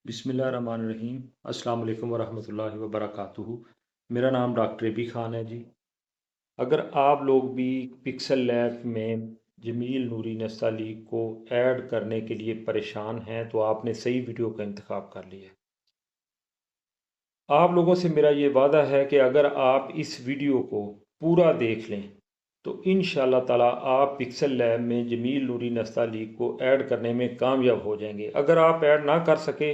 बिस्मिल्लाहिर्रहमानिर्रहीम। अस्सलाम वालेकुम वरहमतुल्लाहि वबरकातुहू। मेरा नाम डॉक्टर एबी ख़ान है जी। अगर आप लोग भी पिक्सल लैब में जमील नूरी नस्तालीक को ऐड करने के लिए परेशान हैं तो आपने सही वीडियो का इंतखाब कर लिया है। आप लोगों से मेरा ये वादा है कि अगर आप इस वीडियो को पूरा देख लें तो इंशाअल्लाह ताला आप पिक्सल लैब में जमील नूरी नस्तालीक को ऐड करने में कामयाब हो जाएंगे। अगर आप ऐड ना कर सके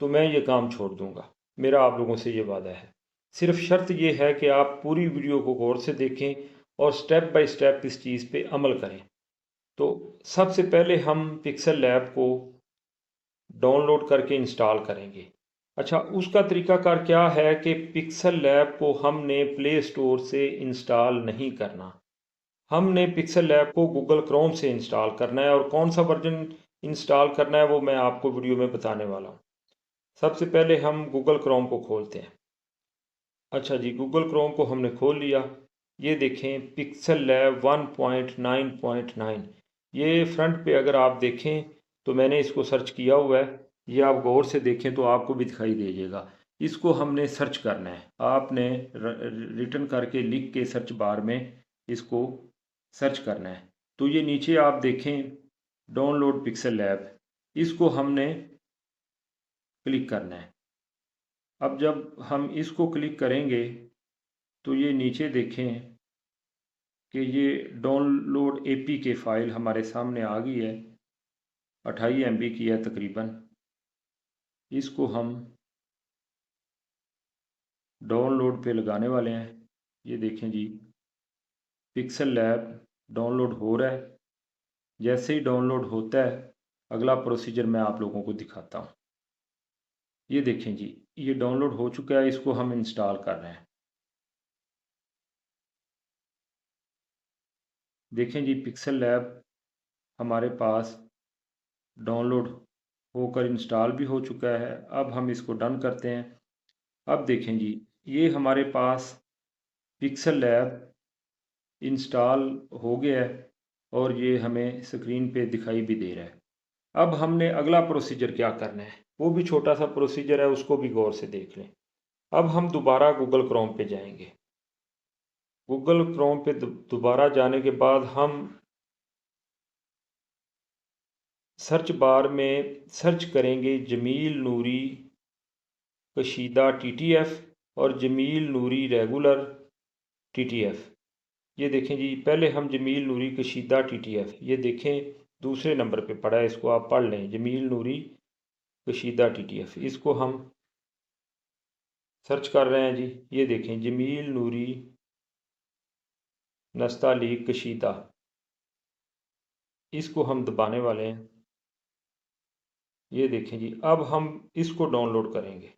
तो मैं ये काम छोड़ दूंगा। मेरा आप लोगों से ये वादा है। सिर्फ शर्त ये है कि आप पूरी वीडियो को गौर से देखें और स्टेप बाय स्टेप इस चीज़ पे अमल करें। तो सबसे पहले हम पिक्सल लैब को डाउनलोड करके इंस्टॉल करेंगे। अच्छा, उसका तरीकाकार क्या है कि पिक्सल लैब को हमने प्ले स्टोर से इंस्टॉल नहीं करना। हमने पिक्सल लैब को गूगल क्रोम से इंस्टॉल करना है और कौन सा वर्जन इंस्टॉल करना है वो मैं आपको वीडियो में बताने वाला हूँ। सबसे पहले हम गूगल क्रोम को खोलते हैं। अच्छा जी, गूगल क्रोम को हमने खोल लिया। ये देखें पिक्सल लैब 1.9.9, ये फ्रंट पे अगर आप देखें तो मैंने इसको सर्च किया हुआ है। ये आप गौर से देखें तो आपको भी दिखाई दीजिएगा। इसको हमने सर्च करना है। आपने रिटर्न करके लिख के सर्च बार में इसको सर्च करना है। तो ये नीचे आप देखें डाउनलोड पिक्सल लैब, इसको हमने क्लिक करना है। अब जब हम इसको क्लिक करेंगे तो ये नीचे देखें कि ये डाउनलोड एपी के फ़ाइल हमारे सामने आ गई है। 28 MB की है तकरीबन। इसको हम डाउनलोड पे लगाने वाले हैं। ये देखें जी, पिक्सल लैब डाउनलोड हो रहा है। जैसे ही डाउनलोड होता है अगला प्रोसीजर मैं आप लोगों को दिखाता हूँ। ये देखें जी, ये डाउनलोड हो चुका है। इसको हम इंस्टॉल कर रहे हैं। देखें जी, पिक्सल लैब हमारे पास डाउनलोड होकर इंस्टॉल भी हो चुका है। अब हम इसको डन करते हैं। अब देखें जी, ये हमारे पास पिक्सल लैब इंस्टॉल हो गया है और ये हमें स्क्रीन पे दिखाई भी दे रहा है। अब हमने अगला प्रोसीजर क्या करना है, वो भी छोटा सा प्रोसीजर है, उसको भी गौर से देख लें। अब हम दोबारा गूगल क्रोम पे जाएंगे। गूगल क्रोम पे दोबारा जाने के बाद हम सर्च बार में सर्च करेंगे जमील नूरी कशीदा TTF और जमील नूरी रेगुलर TTF। ये देखें जी, पहले हम जमील नूरी कशीदा TTF, ये देखें दूसरे नंबर पे पड़ा है। इसको आप पढ़ लें, जमील नूरी कशीदा TTF। इसको हम सर्च कर रहे हैं जी। ये देखें जमील नूरी नस्तालीक कशीदा, इसको हम दबाने वाले हैं। ये देखें जी, अब हम इसको डाउनलोड करेंगे।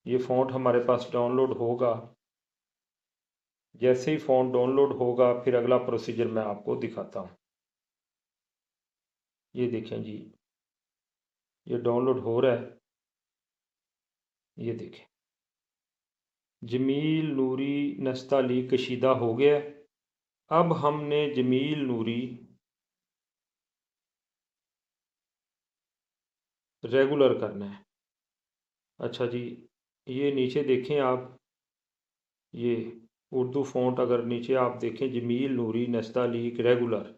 ये फ़ॉन्ट हमारे पास डाउनलोड होगा। जैसे ही फ़ॉन्ट डाउनलोड होगा फिर अगला प्रोसीजर मैं आपको दिखाता हूँ। ये देखें जी, ये डाउनलोड हो रहा है। ये देखें जमील नूरी नस्तालीक कशीदा हो गया। अब हमने जमील नूरी रेगुलर करना है। अच्छा जी, ये नीचे देखें आप, ये उर्दू फ़ॉन्ट अगर नीचे आप देखें जमील नूरी नस्तालीक रेगुलर,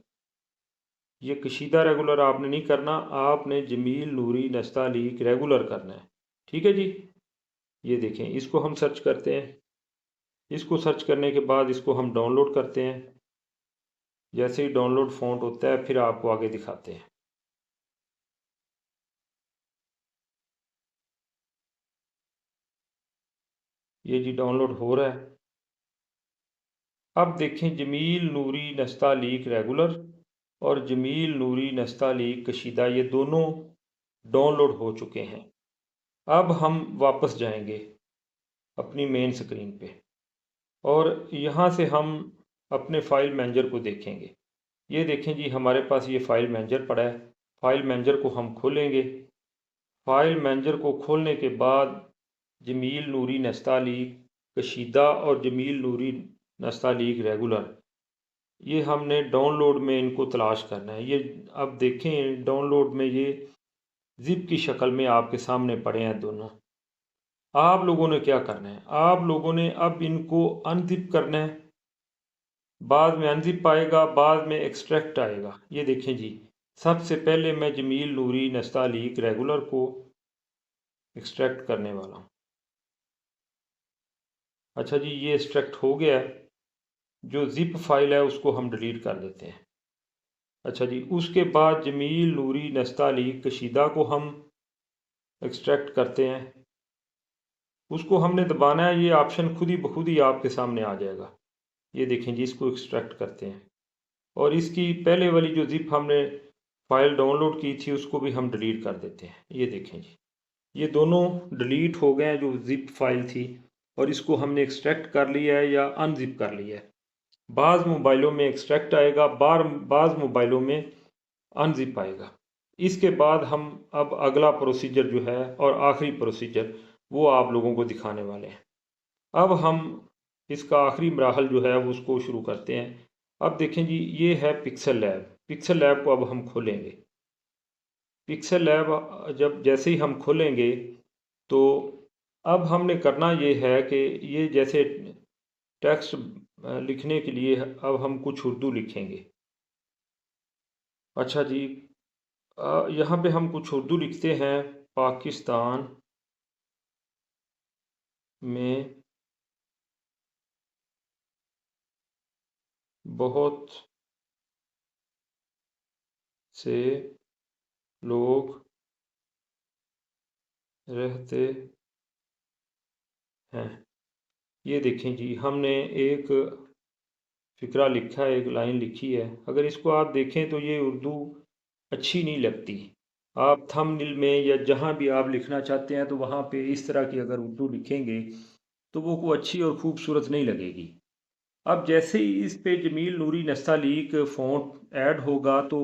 ये कशीदा रेगुलर आपने नहीं करना, आपने जमील नूरी नस्तालीक रेगुलर करना है। ठीक है जी। ये देखें, इसको हम सर्च करते हैं। इसको सर्च करने के बाद इसको हम डाउनलोड करते हैं। जैसे ही डाउनलोड फ़ॉन्ट होता है फिर आपको आगे दिखाते हैं। ये जी डाउनलोड हो रहा है। अब देखें जमील नूरी नस्तालीक रेगुलर और जमील नूरी नस्तालीक कशीदा, ये दोनों डाउनलोड हो चुके हैं। अब हम वापस जाएंगे अपनी मेन स्क्रीन पे और यहाँ से हम अपने फ़ाइल मैनेजर को देखेंगे। ये देखें जी, हमारे पास ये फ़ाइल मैनेजर पड़ा है। फ़ाइल मैनेजर को हम खोलेंगे। फ़ाइल मैनेजर को खोलने के बाद जमील नूरी नस्तालीक कशीदा और जमील नूरी नस्तालीक रेगुलर, ये हमने डाउनलोड में इनको तलाश करना है। ये अब देखें डाउनलोड में ये ज़िप की शक्ल में आपके सामने पड़े हैं दोनों। आप लोगों ने क्या करना है, आप लोगों ने अब इनको अनज़िप करना है। बाद में अनज़िप आएगा, बाद में एक्सट्रैक्ट आएगा। ये देखें जी, सबसे पहले मैं जमील नूरी नस्तालीक रेगुलर को एक्सट्रैक्ट करने वाला हूँ। अच्छा जी, ये एक्सट्रैक्ट हो गया है। जो ज़िप फाइल है उसको हम डिलीट कर देते हैं। अच्छा जी, उसके बाद जमील नूरी नस्तालीक कशीदा को हम एक्सट्रैक्ट करते हैं। उसको हमने दबाना है, ये ऑप्शन खुद ही बखुद ही आपके सामने आ जाएगा। ये देखें जी, इसको एक्सट्रैक्ट करते हैं और इसकी पहले वाली जो ज़िप हमने फ़ाइल डाउनलोड की थी उसको भी हम डिलीट कर देते हैं। ये देखें जी, ये दोनों डिलीट हो गए हैं जो ज़िप फाइल थी, और इसको हमने एक्सट्रैक्ट कर लिया है या अनज़िप कर लिया है। बाज़ मोबाइलों में एक्सट्रैक्ट आएगा, बाज़ मोबाइलों में अनज़िप आएगा। इसके बाद हम अब अगला प्रोसीजर जो है और आखिरी प्रोसीजर वो आप लोगों को दिखाने वाले हैं। अब हम इसका आखिरी मराहल जो है वो उसको शुरू करते हैं। अब देखें जी, ये है पिक्सल लैब। पिक्सल लैब को अब हम खोलेंगे। पिक्सल लैब जब जैसे ही हम खोलेंगे तो अब हमने करना ये है कि ये जैसे टेक्स्ट लिखने के लिए अब हम कुछ उर्दू लिखेंगे। अच्छा जी, यहाँ पे हम कुछ उर्दू लिखते हैं। पाकिस्तान में बहुत से लोग रहते हैं। ये देखें जी, हमने एक फ़िक्रा लिखा है, एक लाइन लिखी है। अगर इसको आप देखें तो ये उर्दू अच्छी नहीं लगती। आप थंबनेल में या जहाँ भी आप लिखना चाहते हैं तो वहाँ पे इस तरह की अगर उर्दू लिखेंगे तो वो को अच्छी और ख़ूबसूरत नहीं लगेगी। अब जैसे ही इस पे जमील नूरी नस्तालीक फ़ॉन्ट ऐड होगा तो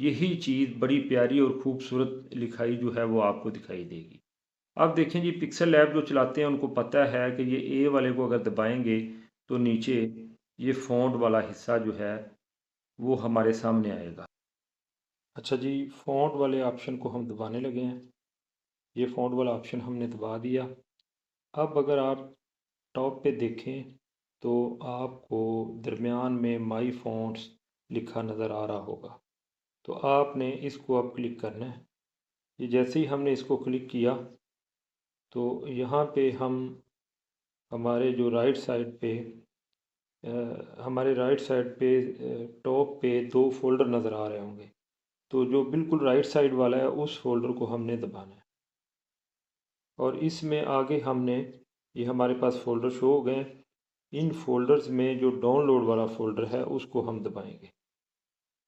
यही चीज़ बड़ी प्यारी और ख़ूबसूरत लिखाई जो है वो आपको दिखाई देगी। अब देखें जी, पिक्सल लैब जो चलाते हैं उनको पता है कि ये ए वाले को अगर दबाएंगे तो नीचे ये फ़ॉन्ट वाला हिस्सा जो है वो हमारे सामने आएगा। अच्छा जी, फ़ॉन्ट वाले ऑप्शन को हम दबाने लगे हैं। ये फ़ॉन्ट वाला ऑप्शन हमने दबा दिया। अब अगर आप टॉप पे देखें तो आपको दरमियान में माई फ़ॉन्ट्स लिखा नज़र आ रहा होगा। तो आपने इसको अब क्लिक करना है। ये जैसे ही हमने इसको क्लिक किया तो यहाँ पे हम हमारे जो राइट साइड पे हमारे राइट साइड पे टॉप पे दो फ़ोल्डर नज़र आ रहे होंगे। तो जो बिल्कुल राइट साइड वाला है उस फ़ोल्डर को हमने दबाना है और इसमें आगे हमने ये हमारे पास फ़ोल्डर शो हो गए। इन फ़ोल्डर्स में जो डाउनलोड वाला फ़ोल्डर है उसको हम दबाएंगे।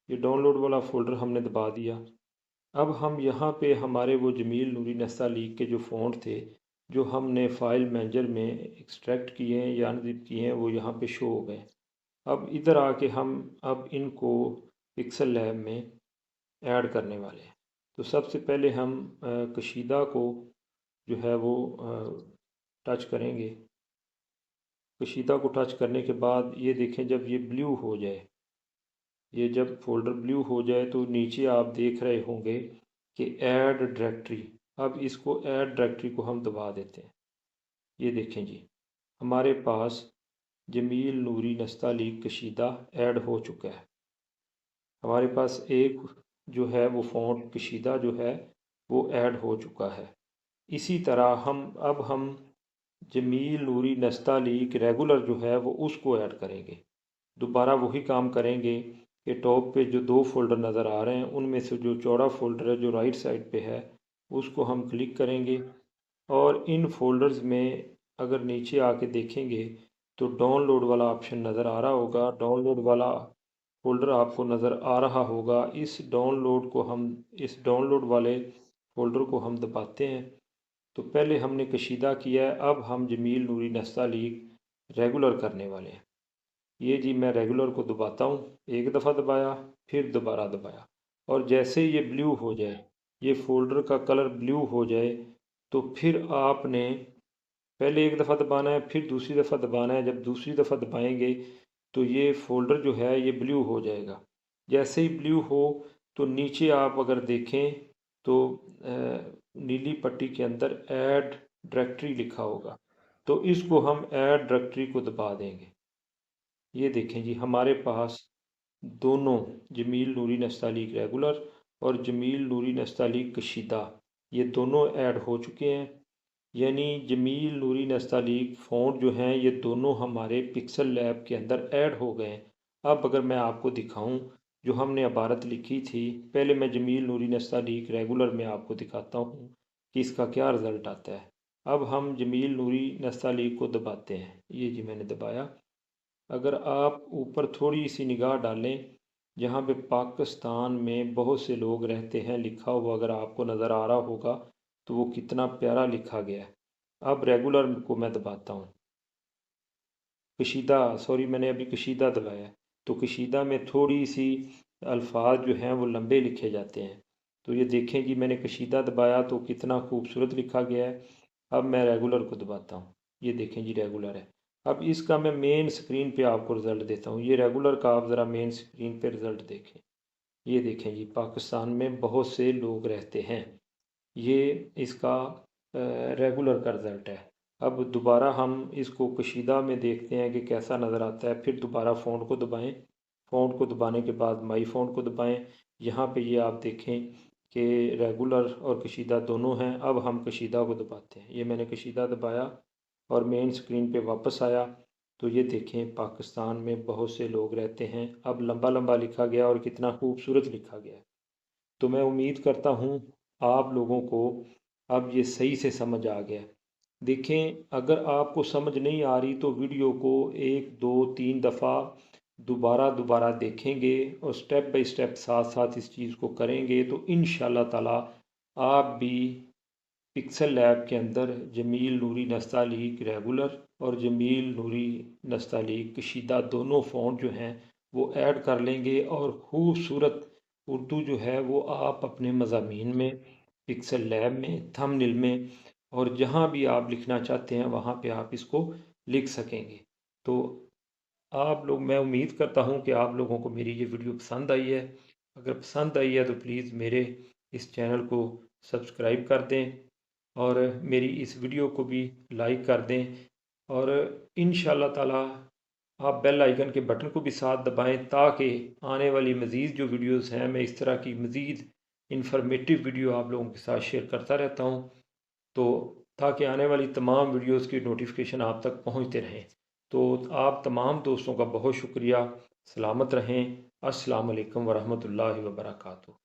ये डाउनलोड वाला फ़ोल्डर हमने दबा दिया। अब हम यहाँ पे हमारे वो जमील नूरी नस्तालीक के जो फ़ॉन्ट थे जो हमने फ़ाइल मैनेजर में एक्सट्रैक्ट किए हैं या अनज़िप किए हैं वो यहाँ पे शो हो गए। अब इधर आके हम अब इनको पिक्सल लैब में ऐड करने वाले हैं। तो सबसे पहले हम कशीदा को जो है वो टच करेंगे। कशीदा को टच करने के बाद ये देखें, जब ये ब्लू हो जाए, ये जब फ़ोल्डर ब्लू हो जाए तो नीचे आप देख रहे होंगे कि ऐड डायरेक्टरी। अब इसको ऐड डायरेक्टरी को हम दबा देते हैं। ये देखें जी, हमारे पास जमील नूरी नस्तालीक कशीदा ऐड हो चुका है। हमारे पास एक जो है वो फ़ॉन्ट कशीदा जो है वो ऐड हो चुका है। इसी तरह हम जमील नूरी नस्तालीक रेगुलर जो है वो उसको ऐड करेंगे। दोबारा वही काम करेंगे कि टॉप पे जो दो फ़ोल्डर नज़र आ रहे हैं उनमें से जो चौड़ा फ़ोल्डर है जो राइट साइड पे है उसको हम क्लिक करेंगे और इन फ़ोल्डर्स में अगर नीचे आके देखेंगे तो डाउनलोड वाला ऑप्शन नज़र आ रहा होगा। डाउनलोड वाला फ़ोल्डर आपको नज़र आ रहा होगा। इस डाउनलोड वाले फ़ोल्डर को हम दबाते हैं। तो पहले हमने कशीदा किया है, अब हम जमील नूरी नस्तालीक रेगुलर करने वाले हैं। ये जी, मैं रेगुलर को दबाता हूँ। एक दफ़ा दबाया, फिर दोबारा दबाया, और जैसे ये ब्लू हो जाए, ये फ़ोल्डर का कलर ब्लू हो जाए तो फिर आपने पहले एक दफ़ा दबाना है, फिर दूसरी दफ़ा दबाना है। जब दूसरी दफ़ा दबाएंगे तो ये फ़ोल्डर जो है ये ब्लू हो जाएगा। जैसे ही ब्लू हो तो नीचे आप अगर देखें तो नीली पट्टी के अंदर ऐड डायरेक्टरी लिखा होगा, तो इसको हम ऐड डायरेक्टरी को दबा देंगे। ये देखें जी, हमारे पास दोनों जमील नूरी नस्तालीक रेगुलर और जमील नूरी नस्तालीक कशीदा ये दोनों ऐड हो चुके हैं। यानी जमील नूरी नस्तालीक फ़ॉन्ट जो हैं ये दोनों हमारे पिक्सल लैब के अंदर ऐड हो गए हैं। अब अगर मैं आपको दिखाऊं जो हमने इबारत लिखी थी, पहले मैं जमील नूरी नस्तालीक रेगुलर में आपको दिखाता हूँ कि इसका क्या रिज़ल्ट आता है। अब हम जमील नूरी नस्तालीक को दबाते हैं। ये जी मैंने दबाया। अगर आप ऊपर थोड़ी सी निगाह डालें, जहाँ पे पाकिस्तान में बहुत से लोग रहते हैं लिखा हुआ अगर आपको नज़र आ रहा होगा, तो वो कितना प्यारा लिखा गया है। अब रेगुलर को मैं दबाता हूँ। कशीदा, सॉरी मैंने अभी कशीदा दबाया, तो कशीदा में थोड़ी सी अल्फाज जो हैं वो लंबे लिखे जाते हैं। तो ये देखें कि मैंने कशीदा दबाया तो कितना खूबसूरत लिखा गया है। अब मैं रेगुलर को दबाता हूँ। ये देखें जी रेगुलर है। अब इसका मैं मेन स्क्रीन पे आपको रिज़ल्ट देता हूँ। ये रेगुलर का आप ज़रा मेन स्क्रीन पे रिज़ल्ट देखें। ये देखें जी, पाकिस्तान में बहुत से लोग रहते हैं। ये इसका रेगुलर का रिज़ल्ट है। अब दोबारा हम इसको कशीदा में देखते हैं कि कैसा नज़र आता है। फिर दोबारा फ़ॉन्ट को दबाएं। फ़ॉन्ट को दबाने के बाद माई फ़ॉन्ट को दबाएं। यहाँ पे ये आप देखें कि रेगुलर और कशीदा दोनों हैं। अब हम कशीदा को दबाते हैं। ये मैंने कशीदा दबाया और मेन स्क्रीन पे वापस आया, तो ये देखें पाकिस्तान में बहुत से लोग रहते हैं। अब लंबा लंबा लिखा गया और कितना खूबसूरत लिखा गया। तो मैं उम्मीद करता हूँ आप लोगों को अब ये सही से समझ आ गया। देखें, अगर आपको समझ नहीं आ रही तो वीडियो को 1 2 3 दफ़ा दोबारा दोबारा देखेंगे और स्टेप बाय स्टेप साथ साथ इस चीज़ को करेंगे तो इंशाल्लाह ताला आप भी पिक्सल लैब के अंदर जमील नूरी नस्तालीक रेगुलर और जमील नूरी नस्तालीक कशीदा दोनों फ़ॉन्ट जो हैं वो ऐड कर लेंगे और खूबसूरत उर्दू जो है वो आप अपने मज़ामीन में, पिक्सल लैब में, थंबनेल में और जहाँ भी आप लिखना चाहते हैं वहाँ पे आप इसको लिख सकेंगे। तो आप लोग, मैं उम्मीद करता हूँ कि आप लोगों को मेरी ये वीडियो पसंद आई है। अगर पसंद आई है तो प्लीज़ मेरे इस चैनल को सब्सक्राइब कर दें और मेरी इस वीडियो को भी लाइक कर दें और इंशाल्लाह ताला आप बेल आइकन के बटन को भी साथ दबाएं ताकि आने वाली मज़ीद जो वीडियोस हैं मैं इस तरह की मज़ीद इंफॉर्मेटिव वीडियो आप लोगों के साथ शेयर करता रहता हूं, तो ताकि आने वाली तमाम वीडियोस की नोटिफिकेशन आप तक पहुंचते रहें। तो आप तमाम दोस्तों का बहुत शुक्रिया। सलामत रहें। अस्सलाम वालेकुम वरहमतुल्लाहि वबरकातुहू।